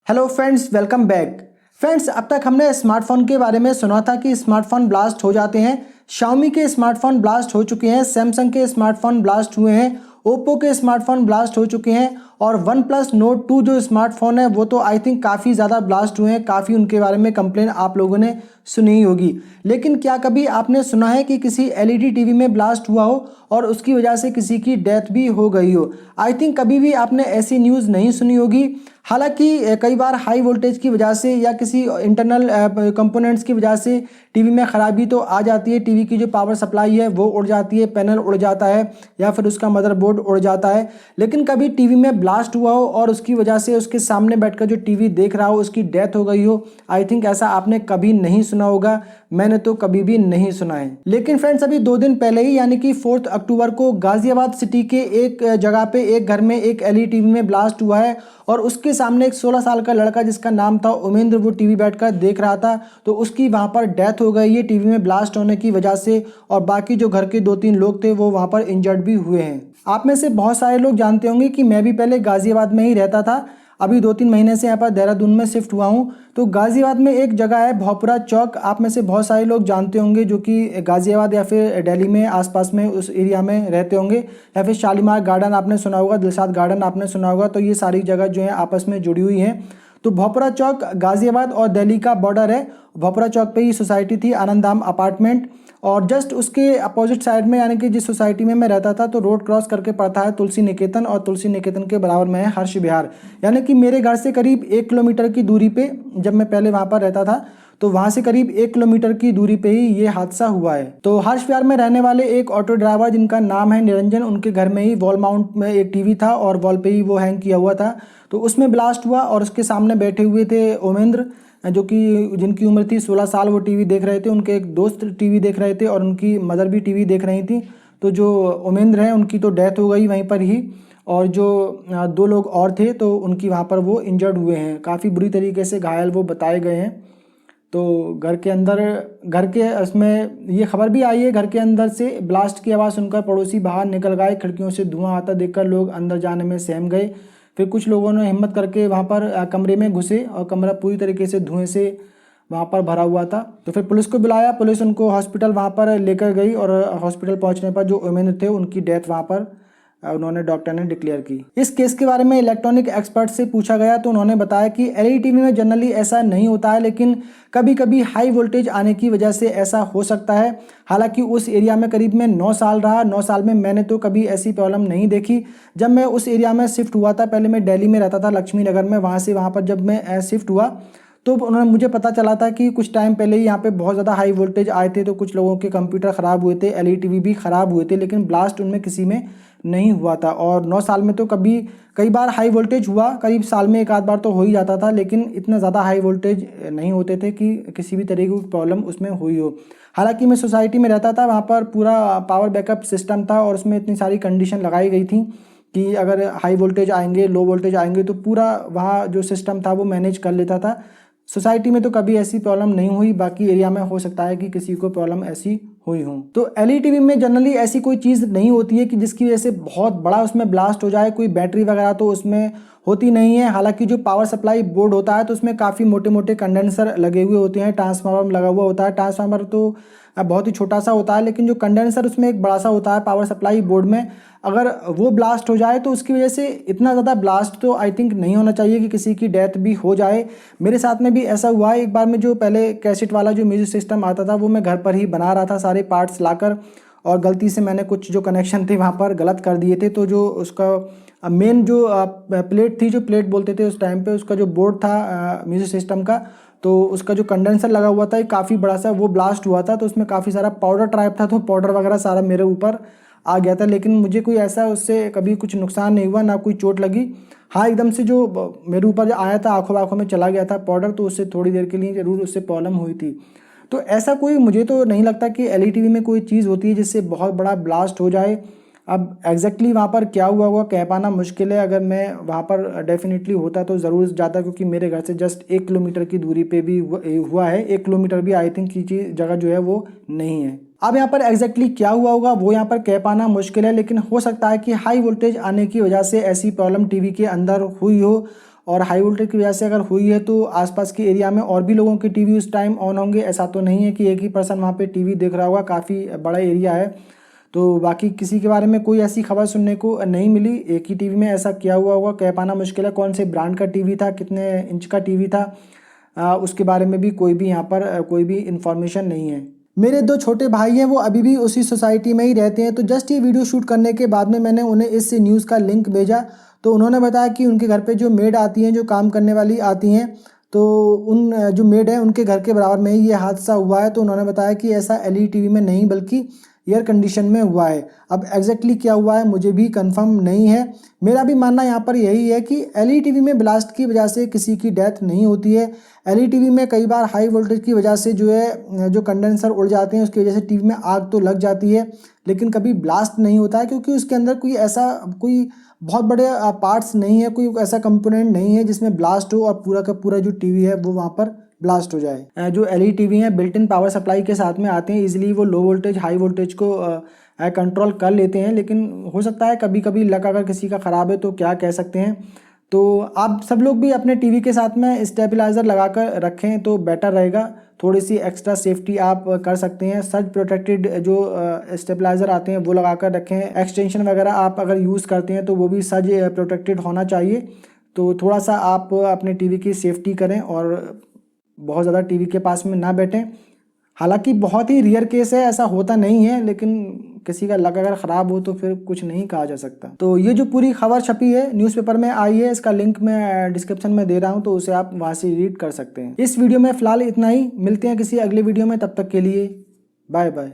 Hello friends, welcome back. Friends, अब तक हमने स्मार्टफोन के बारे में सुना था कि स्मार्टफोन ब्लास्ट हो जाते हैं। Xiaomi के स्मार्टफोन ब्लास्ट हो चुके हैं, सैमसंग के स्मार्टफोन ब्लास्ट हुए हैं, ओप्पो के स्मार्टफोन ब्लास्ट हो चुके हैं और वन प्लस नोट 2 जो स्मार्टफोन है वो तो आई थिंक काफ़ी ज़्यादा ब्लास्ट हुए हैं। काफ़ी उनके बारे में कंप्लेन आप लोगों ने सुनी ही होगी। लेकिन क्या कभी आपने सुना है कि किसी एलईडी टीवी में ब्लास्ट हुआ हो और उसकी वजह से किसी की डेथ भी हो गई हो? आई थिंक कभी भी आपने ऐसी न्यूज़ नहीं सुनी होगी। हालांकि कई बार हाई वोल्टेज की वजह से या किसी इंटरनल कंपोनेंट्स की वजह से टीवी में ख़राबी तो आ जाती है। टीवी की जो पावर सप्लाई है वो उड़ जाती है, पैनल उड़ जाता है या फिर उसका मदरबोर्ड उड़ जाता है। लेकिन कभी टीवी में ब्लास्ट हुआ हो और उसकी वजह से उसके सामने बैठकर जो टीवी देख रहा हो उसकी डेथ हो गई हो, आई थिंक ऐसा आपने कभी नहीं सुना होगा। मैंने तो कभी भी नहीं सुना है। लेकिन फ्रेंड्स, अभी 2 दिन पहले ही यानी कि 4 अक्टूबर को गाजियाबाद सिटी के एक जगह पे एक घर में एक एलईडी टीवी में ब्लास्ट हुआ है और उसके सामने एक 16 साल का लड़का जिसका नाम था उमेंद्र, वो टीवी बैठकर देख रहा था तो उसकी वहां पर डेथ हो गई है टीवी में ब्लास्ट होने की वजह से। और बाकी जो घर के 2-3 लोग थे वो वहां पर इंजर्ड भी हुए हैं। आप में से बहुत सारे लोग जानते होंगे कि मैं भी पहले गाजियाबाद में ही रहता था। अभी 2-3 महीने से यहाँ पर देहरादून में शिफ्ट हुआ हूँ। तो गाजियाबाद में एक जगह है भोपरा चौक, आप में से बहुत सारे लोग जानते होंगे जो कि गाजियाबाद या फिर दिल्ली में आसपास में उस एरिया में रहते होंगे। या फिर शालीमार गार्डन आपने सुना होगा, दिलशाद गार्डन आपने सुना होगा। तो ये सारी जगह जो है आपस में जुड़ी हुई हैं। तो भोपरा चौक गाजियाबाद और दिल्ली का बॉर्डर है। भोपरा चौक पे ही सोसाइटी थी आनंदाम अपार्टमेंट और जस्ट उसके अपोजिट साइड में यानी कि जिस सोसाइटी में मैं रहता था तो रोड क्रॉस करके पड़ता है तुलसी निकेतन और तुलसी निकेतन के बराबर में है हर्ष विहार। यानी कि मेरे घर से करीब 1 किलोमीटर की दूरी पे, जब मैं पहले वहाँ पर रहता था तो वहाँ से करीब 1 किलोमीटर की दूरी पे ही ये हादसा हुआ है। तो हर्ष विहार में रहने वाले एक ऑटो ड्राइवर जिनका नाम है निरंजन, उनके घर में ही वॉल माउंट में एक टीवी था और वॉल पे ही वो हैंग किया हुआ था। तो उसमें ब्लास्ट हुआ और उसके सामने बैठे हुए थे उमेंद्र, जो कि जिनकी उम्र थी 16 साल। वो टीवी देख रहे थे, उनके एक दोस्त टीवी देख रहे थे और उनकी मदर भी टीवी देख रही थी। तो जो उमेंद्र हैं उनकी तो डेथ हो गई वहीं पर ही और जो 2 लोग और थे तो उनकी वहाँ पर वो इंजर्ड हुए हैं, काफ़ी बुरी तरीके से घायल वो बताए गए हैं। तो घर के अंदर, घर के उसमें ये खबर भी आई है, घर के अंदर से ब्लास्ट की आवाज़ सुनकर पड़ोसी बाहर निकल गए। खिड़कियों से धुआं आता देखकर लोग अंदर जाने में सहम गए। फिर कुछ लोगों ने हिम्मत करके वहाँ पर कमरे में घुसे और कमरा पूरी तरीके से धुएं से वहाँ पर भरा हुआ था। तो फिर पुलिस को बुलाया, पुलिस उनको हॉस्पिटल वहाँ पर लेकर गई और हॉस्पिटल पहुँचने पर जो उमेंद्र थे उनकी डेथ वहाँ पर उन्होंने डॉक्टर ने डिक्लेयर की। इस केस के बारे में इलेक्ट्रॉनिक एक्सपर्ट से पूछा गया तो उन्होंने बताया कि एलईडी टीवी में जनरली ऐसा नहीं होता है, लेकिन कभी कभी हाई वोल्टेज आने की वजह से ऐसा हो सकता है। हालांकि उस एरिया में करीब मैं 9 साल रहा, 9 साल में मैंने तो कभी ऐसी प्रॉब्लम नहीं देखी। जब मैं उस एरिया में शिफ्ट हुआ था, पहले मैं दिल्ली में रहता था लक्ष्मी नगर में, वहाँ से वहाँ पर जब मैं शिफ्ट हुआ तो उन्होंने मुझे पता चला था कि कुछ टाइम पहले ही यहाँ पे बहुत ज़्यादा हाई वोल्टेज आए थे। तो कुछ लोगों के कंप्यूटर ख़राब हुए थे, एलईडी टीवी भी ख़राब हुए थे, लेकिन ब्लास्ट उनमें किसी में नहीं हुआ था। और 9 साल में तो कई बार हाई वोल्टेज हुआ, करीब साल में 1 आध बार तो हो ही जाता था, लेकिन इतना ज़्यादा हाई वोल्टेज नहीं होते थे कि किसी भी तरह की प्रॉब्लम उसमें हुई हो। हालांकि मैं सोसाइटी में रहता था, वहाँ पर पूरा पावर बैकअप सिस्टम था और उसमें इतनी सारी कंडीशन लगाई गई थी कि अगर हाई वोल्टेज आएंगे, लो वोल्टेज आएंगे तो पूरा वहाँ जो सिस्टम था वो मैनेज कर लेता था। सोसाइटी में तो कभी ऐसी प्रॉब्लम नहीं हुई, बाकी एरिया में हो सकता है कि किसी को प्रॉब्लम ऐसी हुई हो। तो एलईडी टीवी में जनरली ऐसी कोई चीज़ नहीं होती है कि जिसकी वजह से बहुत बड़ा उसमें ब्लास्ट हो जाए। कोई बैटरी वगैरह तो उसमें होती नहीं है। हालांकि जो पावर सप्लाई बोर्ड होता है तो उसमें काफ़ी मोटे मोटे कंडेंसर लगे हुए होते हैं, ट्रांसफार्मर लगा हुआ होता है। ट्रांसफार्मर तो बहुत ही छोटा सा होता है, लेकिन जो कंडेंसर उसमें एक बड़ा सा होता है पावर सप्लाई बोर्ड में, अगर वो ब्लास्ट हो जाए तो उसकी वजह से इतना ज़्यादा ब्लास्ट तो आई थिंक नहीं होना चाहिए कि किसी की डेथ भी हो जाए। मेरे साथ में भी ऐसा हुआ है एक बार। में जो पहले कैसेट वाला जो म्यूजिक सिस्टम आता था वो मैं घर पर ही बना रहा था सारे पार्ट्स लाकर, और गलती से मैंने कुछ जो कनेक्शन थे वहाँ पर गलत कर दिए थे। तो जो उसका मेन जो प्लेट थी, जो प्लेट बोलते थे उस टाइम पे, उसका जो बोर्ड था म्यूजिक सिस्टम का, तो उसका जो कंडेंसर लगा हुआ था काफ़ी बड़ा सा, वो ब्लास्ट हुआ था। तो उसमें काफ़ी सारा पाउडर टाइप था, तो पाउडर वगैरह सारा मेरे ऊपर आ गया था। लेकिन मुझे कोई ऐसा उससे कभी कुछ नुकसान नहीं हुआ, ना कोई चोट लगी। हाँ, एकदम से जो मेरे ऊपर जो आया था आंखों आंखों में चला गया था पाउडर, तो उससे थोड़ी देर के लिए ज़रूर उससे प्रॉब्लम हुई थी। तो ऐसा कोई मुझे तो नहीं लगता कि एलईडी टीवी में कोई चीज़ होती है जिससे बहुत बड़ा ब्लास्ट हो जाए। अब एग्जैक्टली वहाँ पर क्या हुआ होगा कह पाना मुश्किल है। अगर मैं वहाँ पर डेफिनेटली होता तो ज़रूर जाता, क्योंकि मेरे घर से जस्ट 1 किलोमीटर की दूरी पे भी हुआ है। 1 किलोमीटर भी आई थिंक की जगह जो है वो नहीं है। अब यहाँ पर एग्जैक्टली क्या हुआ होगा वो यहाँ पर कह पाना मुश्किल है, लेकिन हो सकता है कि हाई वोल्टेज आने की वजह से ऐसी प्रॉब्लम टीवी के अंदर हुई हो और हाई वोल्टेज की वजह से अगर हुई है तो आसपास के एरिया में और भी लोगों के टीवी उस टाइम ऑन होंगे। ऐसा तो नहीं है कि एक ही पर्सन वहाँ पे टीवी देख रहा होगा, काफ़ी बड़ा एरिया है। तो बाकी किसी के बारे में कोई ऐसी खबर सुनने को नहीं मिली। एक ही टीवी में ऐसा क्या हुआ होगा कह पाना मुश्किल है। कौन से ब्रांड का टीवी था, कितने इंच का टीवी था, उसके बारे में भी कोई भी यहाँ पर कोई भी इंफॉर्मेशन नहीं है। मेरे 2 छोटे भाई हैं, वो अभी भी उसी सोसाइटी में ही रहते हैं। तो जस्ट ये वीडियो शूट करने के बाद में मैंने उन्हें इस न्यूज़ का लिंक भेजा, तो उन्होंने बताया कि उनके घर पे जो मेड आती हैं, जो काम करने वाली आती हैं, तो उन जो मेड है उनके घर के बराबर में ही ये हादसा हुआ है। तो उन्होंने बताया कि ऐसा एलईडी टीवी में नहीं बल्कि एयर कंडीशन में हुआ है। अब एग्जैक्टली क्या हुआ है मुझे भी कंफर्म नहीं है। मेरा भी मानना यहाँ पर यही है कि एलईडी टीवी में ब्लास्ट की वजह से किसी की डेथ नहीं होती है। एलईडी टीवी में कई बार हाई वोल्टेज की वजह से जो है जो कंडेंसर उड़ जाते हैं, उसकी वजह से टीवी में आग तो लग जाती है, लेकिन कभी ब्लास्ट नहीं होता है, क्योंकि उसके अंदर कोई बहुत बड़े पार्ट्स नहीं है, कोई ऐसा कंपोनेंट नहीं है जिसमें ब्लास्ट हो और पूरा का पूरा जो टीवी है वो वहाँ पर ब्लास्ट हो जाए। जो एलईडी टीवी हैं बिल्ट इन पावर सप्लाई के साथ में आते हैं, इजीली वो लो वोल्टेज हाई वोल्टेज को कंट्रोल कर लेते हैं। लेकिन हो सकता है कभी कभी लक अगर किसी का ख़राब है तो क्या कह सकते हैं। तो आप सब लोग भी अपने टीवी के साथ में स्टेबलाइज़र लगा कर रखें तो बेटर रहेगा। थोड़ी सी एक्स्ट्रा सेफ्टी आप कर सकते हैं। सर्ज प्रोटेक्टेड जो स्टेबलाइज़र आते हैं वो लगा कर रखें। एक्सटेंशन वगैरह आप अगर यूज़ करते हैं तो वो भी सर्ज प्रोटेक्टेड होना चाहिए। तो थोड़ा सा आप अपने टीवी की सेफ्टी करें और बहुत ज़्यादा टीवी के पास में ना बैठें। हालांकि बहुत ही रेयर केस है, ऐसा होता नहीं है, लेकिन किसी का लक अगर ख़राब हो तो फिर कुछ नहीं कहा जा सकता। तो ये जो पूरी खबर छपी है न्यूज़पेपर में आई है, इसका लिंक मैं डिस्क्रिप्शन में दे रहा हूँ, तो उसे आप वहाँ से रीड कर सकते हैं। इस वीडियो में फ़िलहाल इतना ही, मिलते हैं किसी अगले वीडियो में, तब तक के लिए बाय बाय।